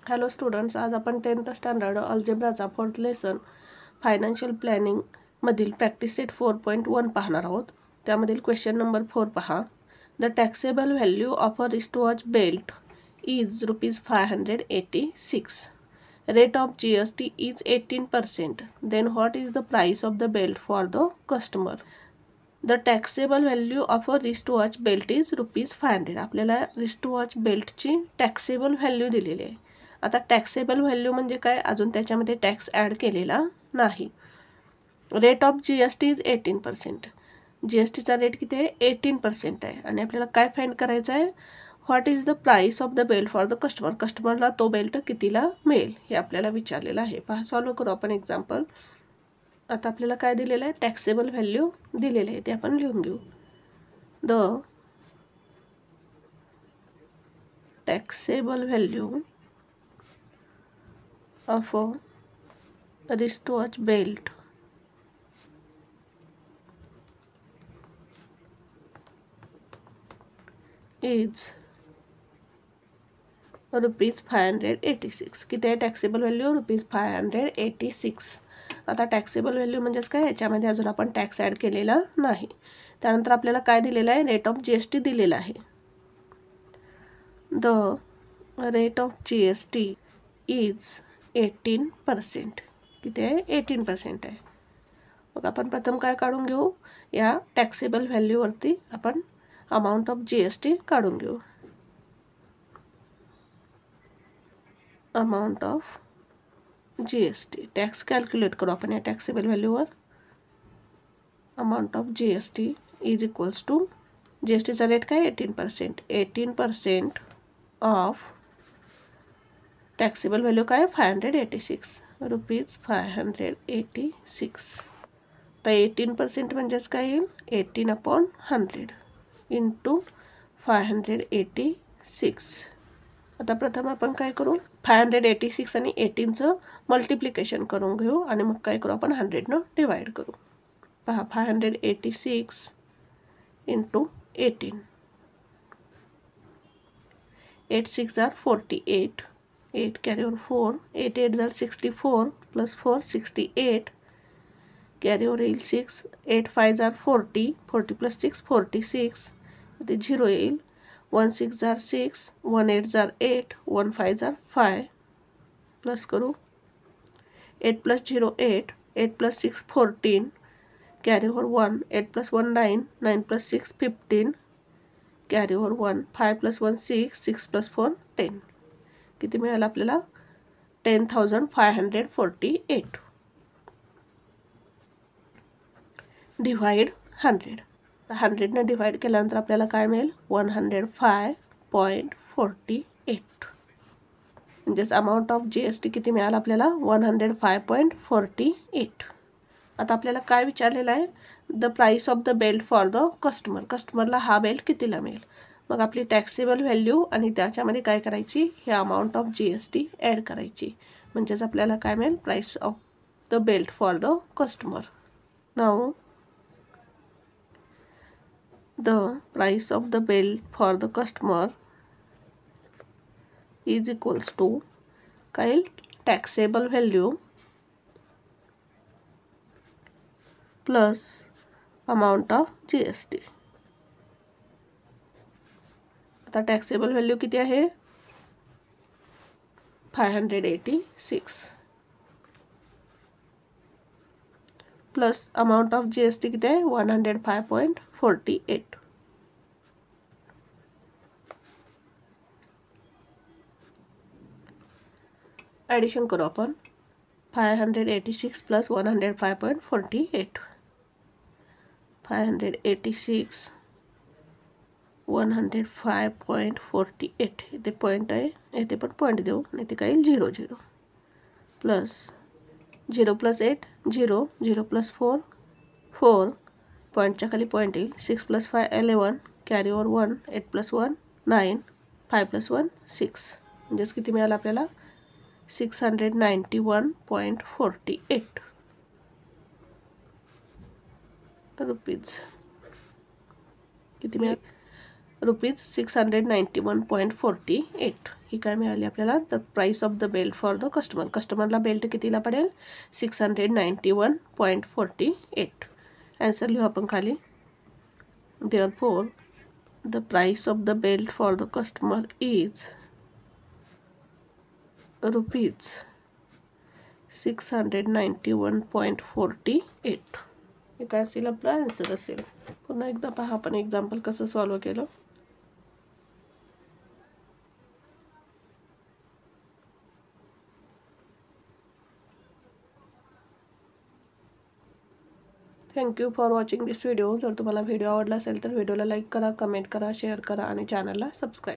Hello students, आज आपण 10th standard अल्जेब्राचा 4th लेसन फायनान्शियल प्लॅनिंग मधील प्रॅक्टिस सेट 4.1 पाहणार आहोत. त्यामधील क्वेश्चन नंबर 4 पहा. The taxable value of a wristwatch belt is ₹586. Rate of GST is 18%. Then what is the price of the belt for the customer. The taxable value of a wristwatch belt is ₹500. आपल्याला wristwatch बेल्टची taxable value दिलेली आहे. आता taxable value म्हणजे काय, अजून त्याच्यामध्ये tax add केलेला नाही. Rate of GST is 18%. GSTचा रेट किती आहे, 18% आहे. आणि आपल्याला काय फाइंड करायचं आहे, what is the price of the belt for the customer. कस्टमरला तो बेल्ट कितीला मिळेल हे आपल्याला विचारलेलं आहे. पहा, सॉल्व्ह करू आपण एक्झाम्पल. आता आपल्याला काय दिलेलं आहे, टॅक्सेबल व्हॅल्यू दिलेलं आहे, ते आपण लिहून घेऊ. The taxable value of a wristwatch belt is ₹586. किती आहे टॅक्सेबल व्हॅल्यू, ₹586. आता टॅक्सेबल व्हॅल्यू म्हणजेच काय, याच्यामध्ये अजून आपण टॅक्स ॲड केलेला नाही. त्यानंतर आपल्याला काय दिलेलं आहे, रेट ऑफ GST दिलेला आहे. The rate of GST is 18%. किती आहे, 18% आहे. मग आपण प्रथम काय काढून घेऊ, या टॅक्सेबल व्हॅल्यूवरती आपण अमाऊंट ऑफ GST काढून घेऊ. Amount of GST tax calculate करू आपण या टॅक्सेबल व्हॅल्यूवर. Amount of GST is equals to, GSTचा रेट काय, 18%. 18% ऑफ टॅक्सेबल व्हॅल्यू काय, ₹586. तर 18% म्हणजेच काय येईल, 18/100 इंटू 586. आता प्रथम आपण काय करू, 586 आणि 18चं मल्टिप्लिकेशन करून घेऊ आणि मग काय करू आपण, 100 डिवाइड करू. पहा, 586 into 18. 8 6 are 48. 8 carry over 4. 8 8 are 64 plus 4 68. Carry over 6. 8 5 are 40. 40 plus 6 46. The 0 येईल. 1 6 are 6. 1 8 are 8. 1 5 are 5. Plus करू. 8 plus 0 8. 8 plus 6 14. Carry over 1. 8 plus 1 9. 9 plus 6 15. Carry over 1. 5 plus 1 6. 6 plus 4 10. किती मिळालं आपल्याला, 10,548. डिवाइड 100. 100ने डिवाइड केल्यानंतर आपल्याला काय मिळेल, 105.48. म्हणजेच अमाऊंट ऑफ GST किती मिळालं आपल्याला, 105.48. आता आपल्याला काय विचारलेलं आहे, the price of the belt for the customer. कस्टमरला हा बेल्ट कितीला मिळेल. मग आपली टॅक्सेबल व्हॅल्यू आणि त्याच्यामध्ये काय करायची, हे अमाऊंट ऑफ GST ॲड करायची. म्हणजेच आपल्याला काय मिळेल, price of the belt for the customer. Now the price of the belt for the customer is equals to काय येईल, taxable value plus amount of GST. आता टॅक्सेबल व्हॅल्यू किती आहे, 586 प्लस अमाऊंट ऑफ GST किती आहे, 105.48. Addition करू आपण. 586 plus 105.48. 586 105.48. इथे पॉईंट आहे, येथे पण पॉईंट देऊ, नाही ते काय येईल, 0 0 प्लस 0 प्लस 8 0. 0 प्लस 4 4. पॉईंटच्या खाली पॉईंट येईल. 6 plus 5 11. Carry over 1. 8 plus 1 9. 5 plus 1 6. म्हणजेच किती मिळालं आपल्याला, 691.48 रुपीज. किती मिळालं, ₹691.48. ही काय मिळाली आपल्याला, तर price of the belt for the customer. कस्टमरला बेल्ट कितीला पडेल, 691.48. ॲन्सर लिहू आपण खाली. Therefore the price of the belt for the customer is ₹691.48. हे काय असेल, आपला आन्सर असेल. पुन्हा एकदा पहा आपण एक्झाम्पल कसं सॉल्व्ह केलं. Thank you for watching this video. जर तुम्हाला व्हिडिओ आवडला असेल तर व्हिडिओला लाईक करा, कमेंट करा, शेअर करा आणि चॅनलला सबस्क्राईब.